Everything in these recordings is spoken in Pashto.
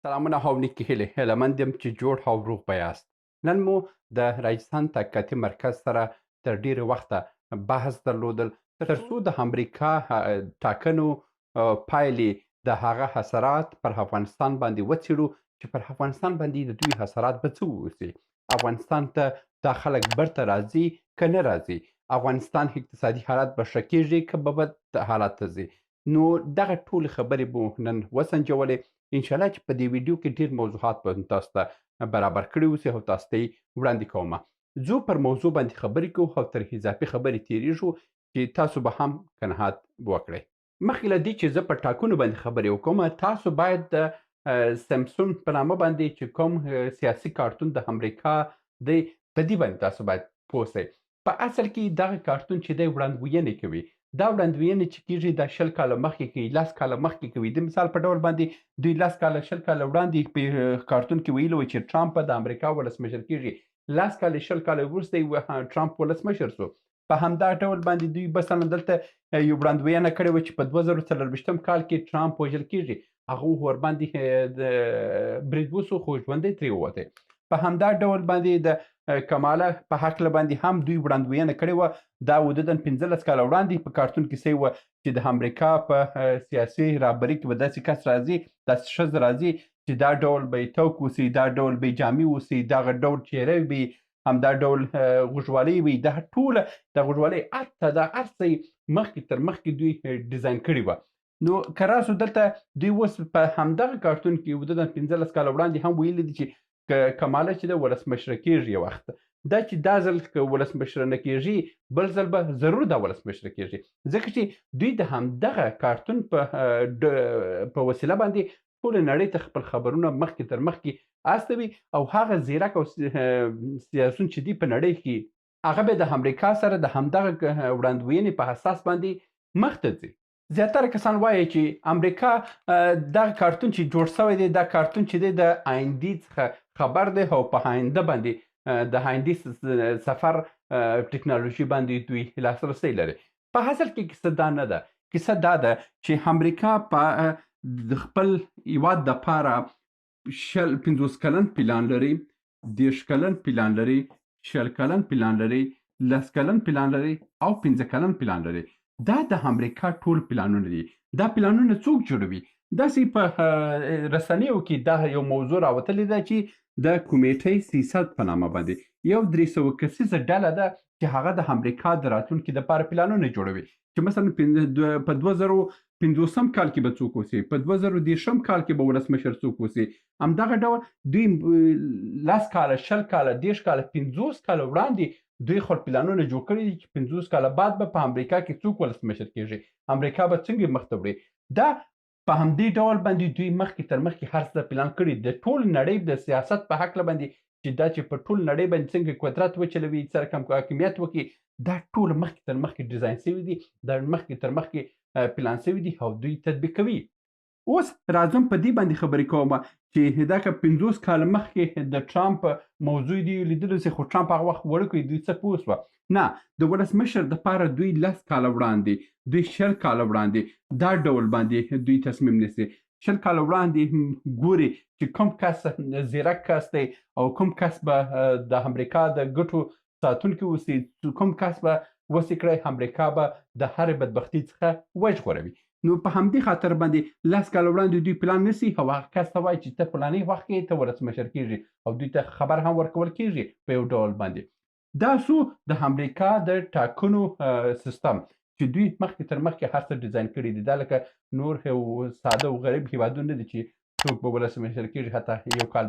سلامونه او نیکې هیلې هیله یم چې جوړ او روغ به یاست. نن مو د راجستان تحقیقاتي مرکز سره تر ډېرې وخته بحث درلودل تر څو د امریکا ټاکنو پایلې د هغه حسرات پر افغانستان باندې وڅېړو چې پر افغانستان باندې د دوی حسرات به څه واوسي. افغانستان ته دا خلک بیرته راځي که نه راځي؟ افغانستان اقتصادي حالت به ښه کېږي که به بد حالت ته ځي؟ نو دغه ټولې خبرې مو نن وسنجولې. انشاءالله چې په دې ویډیو کې ډېر موضوعات به تاسو ته برابر کړي اوسي او تاسو ته یې وړاندې کومه. ځو پر موضوع باندې خبرې کوو او تر اضافي خبرې تېرېږو چې تاسو به هم قناعت وکړئ. مخکې له دې چې زه په ټاکنو باندې خبرې وکړم، تاسو باید د سمسون په نامه باندې چې کوم سیاسي کارتون د امریکا دی، په دې باندې تاسو باید پوه سئ. په اصل کې دغه کارتون چې دی وړاندوینې کوي. دا وړاندوینې چې کېږي دا 20 کاله مخکې کوي، 10 کاله مخکې کوي. د مثال په ډول باندې دوی 10 کاله 20 کاله وړاندې په کارتون کې ویلي وو چې ټرامپ به د امریکا ولسمشر کېږي. 10 کاله 20 کاله وروسته یې ټرامپ ولسمشر سو. په همدا ډول باندې دوی مثلا دلته یو وړاندوینه کړې وه چې په 2024 کال کې ټرامپ وژل کېږي. هغه ورباندې د برید وسو خو ژوندی ترې ووتی. په همدا ډول باندې د کماله په هکله باندې هم دوی وړاندوینه کړې وه. دا حدوداً 15 کاله وړاندې په کارتون کې سوی وه چې د امریکا په سیاسي رهبري کې به داسې کس راځي، داسې ښځه راځي چې دا ډول به یې توک اوسي، دا ډول به یې جامې اوسي، دغه ډول چهره به یې، همدا ډول غوږوالۍ به یې، دغه ټوله د غوږوالۍ حتی دا هر څه یې مخکې تر مخکې دوی ډیزاین کړي وه. نو که راسو دلته دوی اوس په همدغه کارتون کې حدوداً 15 کاله وړاندې هم ویلي دي چې کماله چې ده ولسمشره کېږي یو وخت، دا چې دا ځل که ولسمشره نه کېږي بل ځل به ضرور دا ولسمشره کېږي، ځکه چې دوی د همدغه کارتون په وسیله باندې ټوله نړۍ ته خپل خبرونه مخکې تر مخکې استوي او هغه ځیرک او سیاسون چې دي په نړۍ کې هغه به د امریکا سره د همدغه وړاندوینې په اساس باندې مخ ته ځي. زیاتره کسان وایي چې امریکا دغه کارتون چې جوړ سوی دی، دا کارتون چې دی د آیندې څخه خبر دی او په آینده باندې د آیندې سفر ټکنالوژي باندې دوی لاسرسی لري. په اصل کې کیسه دا نه ده. کیسه دا ده چې امریکا په د خپل هیواد دپاره 50 کلن پلان لري، 30 کلن پلان لري، 20 کلن پلان لري، 10 کلن پلان لري او 15 کلن پلان لري. دا د امریکا ټول پلانونه دي. دا پلانونه څوک جوړوي؟ داسې په رسنیو کې دا یو موضوع راوتلې ده چې د کمیټې سیاست په نامه باندې یو 300 کسیزه ډله ده چې هغه د امریکا د راتلونکي دپاره پلانونه جوړوي. چې مثلا په 2050 کال کې به څوک اوسي، په 2030 کال کې به ولسمشر څوک اوسي. همدغه ډول دوی 10 کاله 20 کاله 30 کاله 50 کاله وړاندې دوی خپل پلانونه جوړ کړي دي چې 50 کاله بعد به په امریکا کې څوک ولسمشر کېږي، امریکا به څنګه مخ ته وړي. دا په همدې ډول باندې دوی مخکې تر مخکې هر څه پلان کړي. د ټول نړۍ د سیاست په هکله باندې چې دا چې په ټول نړۍ باندې څنګه قدرت وچلوي، څنګه کم حاکمیت وکړي، دا ټول مخکې تر مخکې ډیزاین سوي دي، دا مخکې تر مخکې پلان سوي دي او دوی تطبیقوي. اوس راځم په دې باندې خبرې کوم چې دا که 50 کاله مخکې د ټرامپ موضوع دي لیدلو سي، خو ټرامپ هغه وخت وړوکی دوی څه پوه سوه؟ نه، د ولسمشر دپاره دوی 10 کاله وړاندې، دوی 20 کاله وړاندې دا ډول باندې دوی تصمیم نیسي. 20 کاله وړاندې ګوري چې کوم کس زیرک کس دی او کوم کس به د امریکا د ګټو ساتونکی اوسي، کوم کس به وسې کړی امریکا به د هرې بدبختۍ څخه وژغوروي. نو په همدې خاطر باندې 10 کاله وړاندې دوی پلان نیسي او هغه کس ته وایي چې ته فلاني وخت کې ته ولسمشر کېږي او دوی ته خبر هم ورکول کېږي په یو ډول باندې. دا سو د امریکا د ټاکنو سیستم چې دوی مخکې تر مخکې هر څه ډیزاین کړي دي. دا لکه نور ساده او غریب هیوادونه نه دي چې څوک به ولسمشر کېږي، حتی یو کال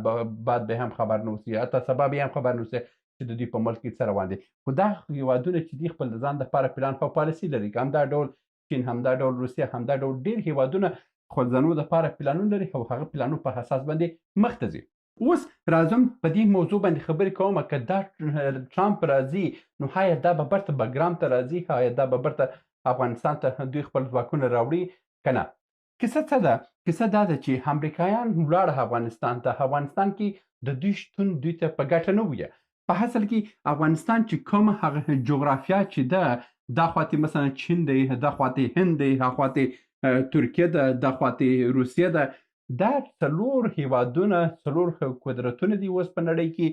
بعد به هم خبر نه اوسي، حتی سبا به هم خبر نه اوسي چې د دوی په ملک کې څه روان دي. خو دا هیوادونه چې دي خپل د ځان دپاره پلان او پالیسي لري. همدا ډول چین، همدا ډول روسیه، همدا ډول ډېر هیوادونه خپل ځانونو دپاره پلانونه لري او هغه پلانونو په اساس باندې مخ ته ځي. اوس راځم په دې موضوع باندې خبرې کوم که دا ټرامپ راځي نو آیا دا به بیرته بګرام ته راځي؟ آیا دا به بیرته افغانستان ته دوی خپل ځواکونه راوړي که نه؟ کیسه څه ده؟ کیسه دا ده چې امریکایان ولاړه افغانستان ته. افغانستان کې د دوی شتون دوی ته په ګټه نه وي. په اصل کې افغانستان چې کوم هغه جغرافیه چې ده، دا خواته مثلا چین دی، دا خواته هند دی، دا خواته ترکیه ده، دا خواته روسیه ده، دا 4 هیوادونه 4 قدرتونه دي اوس په نړۍ کې.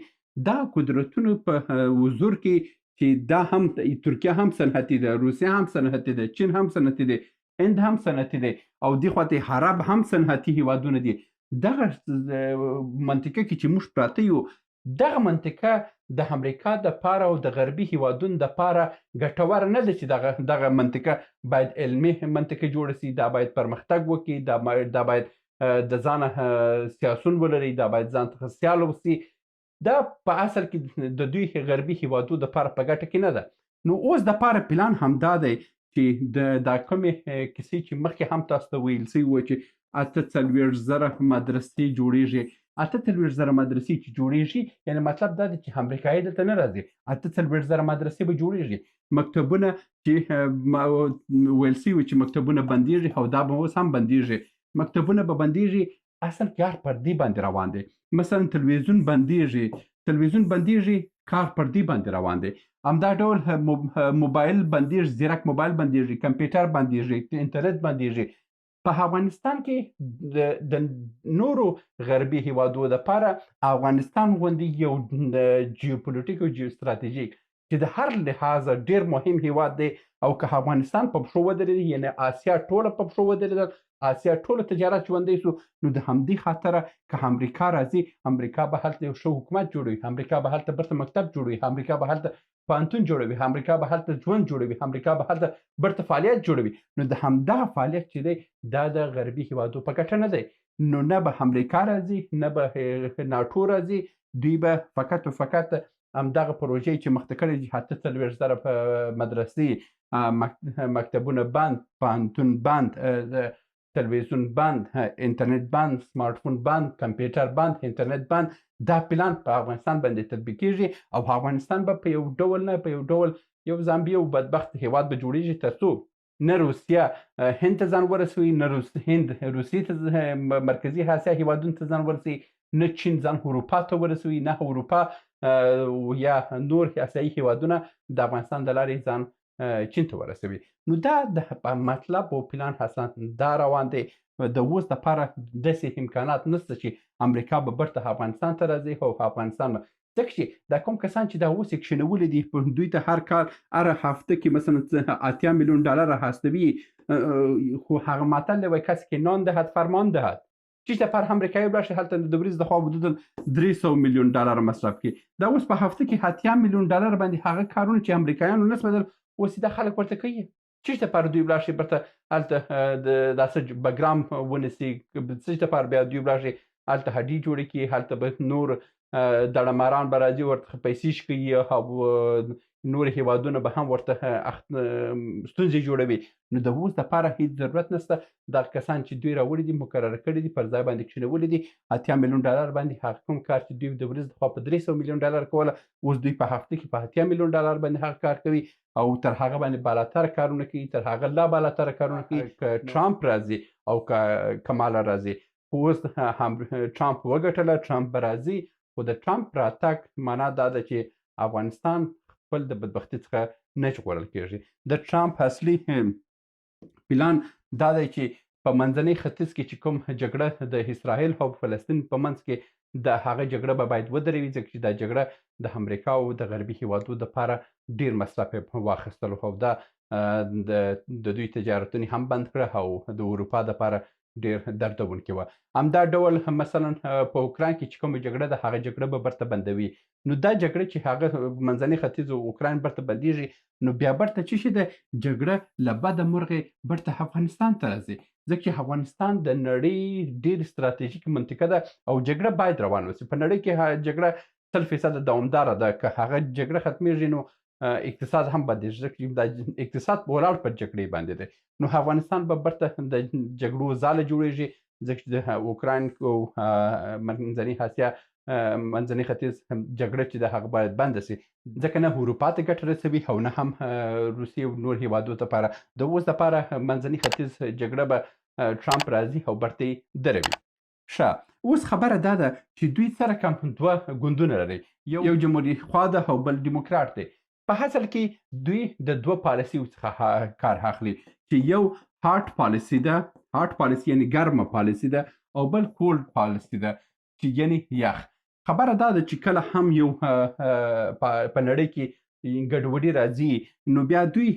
دا قدرتونو په حضور کې چې دا هم ترکیه هم صنعتي ده، روسیه هم صنعتي ده، چین هم صنعتي دی، هند هم صنعتي دی او دې خواته عرب هم صنعتي هیوادونه دي. دغه منطقه کې چې موږ پراته یو، دغه منطقه د امریکا دپاره او د غربي هیوادونو دپاره ګټوره نه ده چې دغه منطقه باید علمي منطقه جوړه سي، دا باید پرمختګ وکړي، دا باید د ځانه سیاسون ولري، دا باید ځان څخه سیال اوسي. دا په اصل کې د دوی غربي هیوادو دپاره په ګټه کې نه ده. نو اوس دپاره پلان همدا دی چې دا کومې کیسې چې مخکې هم تاسو ته ویل سوي وه چې 48,000 مدرسې جوړېږي. 48,000 مدرسې چې جوړېږي، یعنې مطلب دا دی چې امریکایي دلته نه راځي، 48,000 مدرسې به جوړېږي. مکتبونه چې ویل سوي وو چې مکتبونه بندېږي او دا به اوس هم بندېږي. مکتبونه به بندېږي، اصل کې هر پردي باندې روان دی. مثلا تلویزیون بندېږي، کار پردي باندې روان دی. همدا ډول موبایل بندېږي، زیرک موبایل بندېږي، کمپیوټر بندېږي، انټرنټ بندېږي. په افغانستان کې د نورو غربي هیوادو دپاره افغانستان غوندې یو جیوپولیټیک او جیوستراتیژیک چې د هر لحاظه ډېر مهم هیواد دی، او که افغانستان په پښو ودرېدي، یعنې آسیا ټوله په پښو ودرېدل، آسیا ټوله تجارت ژوندی سو، نو د همدې خاطره که امریکا راځي، امریکا به هلته یو ښه حکومت جوړوي، امریکا به هلته برته مکتب جوړوي، امریکا به هلته پوهنتون جوړوي، امریکا به هلته ژوند جوړوي، امریکا به هلته برته فعالیت جوړوي. نو د همدغه فعالیت چې دی دا د غربي هیوادو په ګټه نه دی. نو نه به امریکا راځي، نه به ناټو راځي، دوی به فقط و فقط همدغه پروژې چې مخته کړې دي، 48,000 مدرسې، مکتبونه بند، پوهنتون بند، تلویزیون بند، انټرنټ بند، سمارټ فون بند، کمپیوټر بند، انټرنټ بند. دا پلان په افغانستان باندې تطبیق کیږي او افغانستان به په یو ډول نه په یو ډول یو زامبیا او بدبخت هیواد به جوړیږي، ترڅو نه روسیه هند ته ځان ورسوي، نه هند روسیې ته مرکزي اسیا هیوادونو ته ځان ورسوي، نه چین ځان اروپا ته ورسوي، نه اروپا یا نور اسیایي هیوادونه د افغانستان د لارې ځان چین ته ورسوي. نو دا د مطلب او پلان اصلا دا روان دی. د اوس دپاره داسې امکانات نشته چې امریکا به برته افغانستان ته راځي او افغانستان به، ځکه چې دا کوم کسان چې دا اوس یې کښېنولي دي، دوی ته هر کال هره هفته کې مثلا 80 میلیون ډالر هستوي، خو هغه متل دی وایي کسی که نان دهد فرمان دهد. چی دپاره امریکایي ولاړ شي هلته د ورځې لخوا حدودا 300 میلیون ډالر مصرف کړي. دا اوس په هفته کې 80 میلیون ډالر باندې هغه کارونه چې امریکایانو نسبدل اوس دا خلک ورته کوي. چی دپاره دوی ولاړ شي برته هلته داسې بګرام ونیسي، څه دپاره بیا دوی ولاړ شي هلته هډې جوړې کړي، هلته به نور دړماران به راځي ورته پیسې شکوي او نور هیوادونه به هم ورته ستونزې جوړوي. نو د اوس دپاره هېڅ ضرورت نشته. دغه کسان چې دوی راوړي دي، مقرره کړي دي، پر ځای باندې کښېنولي دي، 80 میلیون ډالر باندې هغه کوم کار چې دوی د ورځې لخوا په 300 میلیون ډالر کوله، اوس دوی په هفته کې په 80 میلیون ډالر باندې هغه کار کوي او تر هغه باندې بالاتر کارونه کوي، تر هغه لا بالاتر کارونه کوي. که ټرامپ راځي او که کماله راځي، خو اوس ټرامپ وګټله، ټرامپ به راځي، خو د ټرامپ راتګ معنا دا ده چې افغانستان خپل د بدبختي څخه نه ژغورل کېږي. د ټرامپ اصلي پلان دا دی چې په منځني ختیځ کې چې کوم جګړه د اسرائیل او فلسطین په منځ کې د هغه جګړه به باید ودروي، ځکه چې دا جګړه د امریکا او د غربي هیوادو دپاره ډېر مصرف یې واخیستلو او دا د دوی تجارتونه هم بند کړه او د اروپا دپاره ډېر دردونکې وه. همدا ډول مثلا په اوکراین کې چې کومه جګړه ده، هغه جګړه به برته بندوي. نو دا جګړه چې هغه منځني ختیځ او اوکراین برته بندېږي، نو بیا برته څه شي ده، جګړه له بده مرغې برته افغانستان ته راځي، ځکه چې افغانستان د نړۍ ډېر ستراتیژیک منطقه ده او جګړه باید روانه وسي. په نړۍ کې جګړه 100% دوامداره ده. که هغه جګړه ختمېږي نو اقتصاد هم بدېږي، ځکه چې دا اقتصاد ولاړ پر جګړې باندې دی. نو افغانستان به برته د جګړو ځاله جوړېږي، ځکه چې د اوکراین او منځني اسیا منځني ختیځ جګړه چې ده هغه باید بنده سي، ځکه نه اروپا ته ګټه رسوي او نه هم روسیې او نور هیوادو دپاره. د اوس دپاره منځني ختیځ جګړه به ټرامپ راځي او برته یې دروي. ښه، اوس خبره دا ده چې دوی سره کوم دوه ګوندونه لري، یو جمهوري خوا ده او بل ډیموکراټ دی. په اصل کې دوی د دوه پالیسیو څخه کار اخلي، چې یو هارډ پالیسي ده، هارډ پالیسي یعنې ګرمه پالیسي ده، او بل کولډ پالیسي ده چې یعنې یخ. خبره دا ده چې کله هم یو په نړۍ کې ګډوډي راځي نو بیا دوی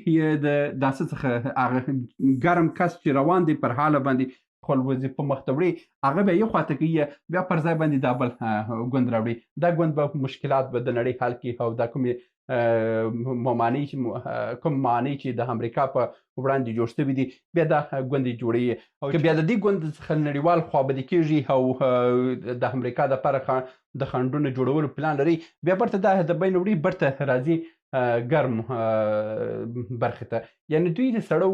د داسې څخه هغه ګرم کس چې روان دی پر حاله باندې خپل وظیفه مخ ته وړي هغه به یو خواته کوي بیا پر ځای باندې دا بل ګوند راوړي. دا ګوند به مشکلات به د نړۍ حل کړي او دا کومې ممانع چې کوم مانع چې د امریکا په وړاندې جوړ شوي دي بیا دا ګوند یې جوړوي او که بیا د دې ګوند څخه نړیوال خوابدي کېږي او د امریکا دپاره د خنډونو جوړولو پلان لري بیا برته دا د بین وړي برته راځي ګرم برخې ته. یعنې دوی د سړو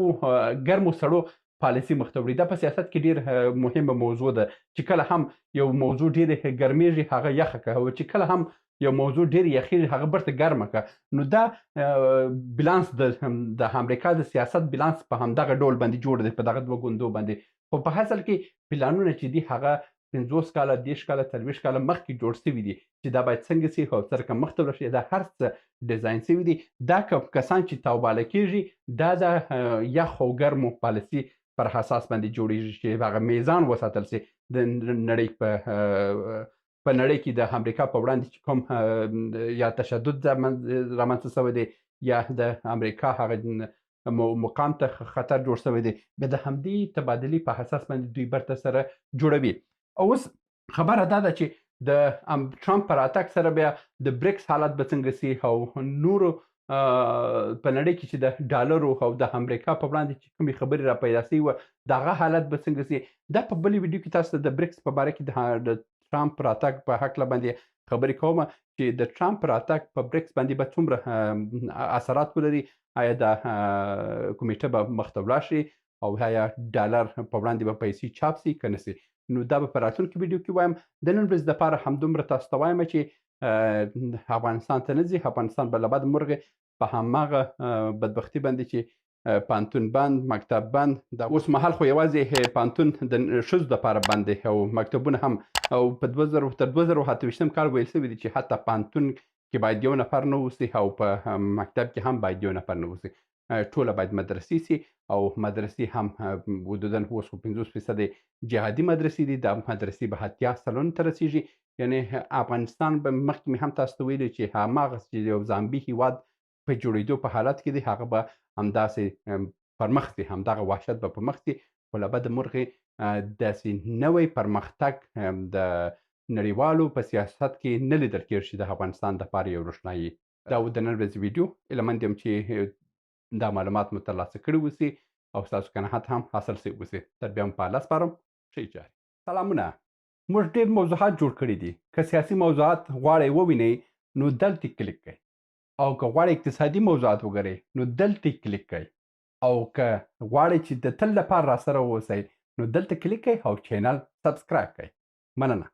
ګرمو سړو پالیسي مخ ته وړي. دا په سیاست کې ډېر مهمه موضوع ده چې کله هم یو موضوع ډېرې ګرمېږي هغه یخه کړه او چې کله هم یو موضوع ډېر یخېږي هغه برته ګرمه کړه. نو دا بلانس د امریکا د سیاست بلانس په همدغه ډول باندې جوړ دی په دغه دوه ګوندو باندې. خو په اصل کې پلانونه چې دي هغه 50 کاله 30 کاله 40 کاله مخکې جوړ شوي دي چې دا باید څنګه سي او څرنګه مخته ورشي. دا هر څه ډیزاین شوي دي. دا کسان چې توباله کېږي دا د یخ او ګرمو پالیسي پر اساس باندې جوړیږي چې هغه میزان وساتل سي د نړۍ په نړۍ کې د امریکا په وړاندې چې کوم یا تشدد رامنځته شوی دی یا د امریکا هغه مقام ته خطر جوړ شوی دی بیا د همدې تبادلې په اساس باندې دوی برته سره جوړوي. اوس خبره دا ده چې د ټرمپ په راتګ سره بیا د بریکس حالت به څنګه سي او نورو په نړۍ کې چې د ډالرو او د امریکا په وړاندې چې کومې خبرې را پیدا سوي وه د هغه حالت به څنګه سي. دا په بلې ویډیو کې تاسو ته د بریکس په باره کې د ټرمپ راتګ په هکله باندې خبرې کوم چې د ټرمپ راتګ په بریکس باندې به څومره اثرات ولري. آیا دا کمیټه به مخ ته ولاړ شي او آیا ډالر په وړاندې به پیسې چاپ سي که نه سي. نو دا به په راتلونکي ویډیو کې وایم. د نن ورځې دپاره همدومره تاسو ته وایم چې افغانستان ته نه ځي. افغانستان به له بده مرغې په هماغه بدبختي باندې چې پوهنتون بند مکتب بند دا اوس مهال خو یوازې پوهنتون د ښځو دپاره بند دی او مکتبونه هم او په تر 2028 کال ویل شوي دي چې حتی پوهنتون کې باید یو نفر نه اوسي او په مکتب کې هم باید یو نفر نه اوسي. ټوله باید مدرسې سي او مدرسې هم حدودا اوس خو 50% جهادي مدرسې دي. دا مدرسې به اتیا سلنو ته رسیږي. یعنې افغانستان به مخکې مې هم تاسو ته ویلي چې هماغه چې یو زامبي هېواد په جوړېدو په حالت کې دی هغه به همداسې پرمخ ځي. همدغه وحشت به په مخ ځي. خو له بده مرغې داسې نوی پرمختګ د نړیوالو په سیاست کې نه لیدل کېږي چې د افغانستان دپاره یو روښنایي. دا و د نن ورځې ویډیو. هیله مند یم چې دا معلومات مو ترلاسه کړي اوسي او ستاسو قناعت هم حاصل سوی اوسي. تر بیا مو په الله سپارم. ښې جاري. سلامونه. موږ ډېر موضوعات جوړ کړي دي. که سیاسي موضوعات غواړئ ووینئ نو دلته کلیک کړئ او که غواړئ اقتصادي موضوعات وګورئ نو دلته کلیک کړئ او که غواړئ چې د تل لپاره راسره واوسئ نو دلته کلیک کړئ او چینل سبسکرایب کړئ. مننه.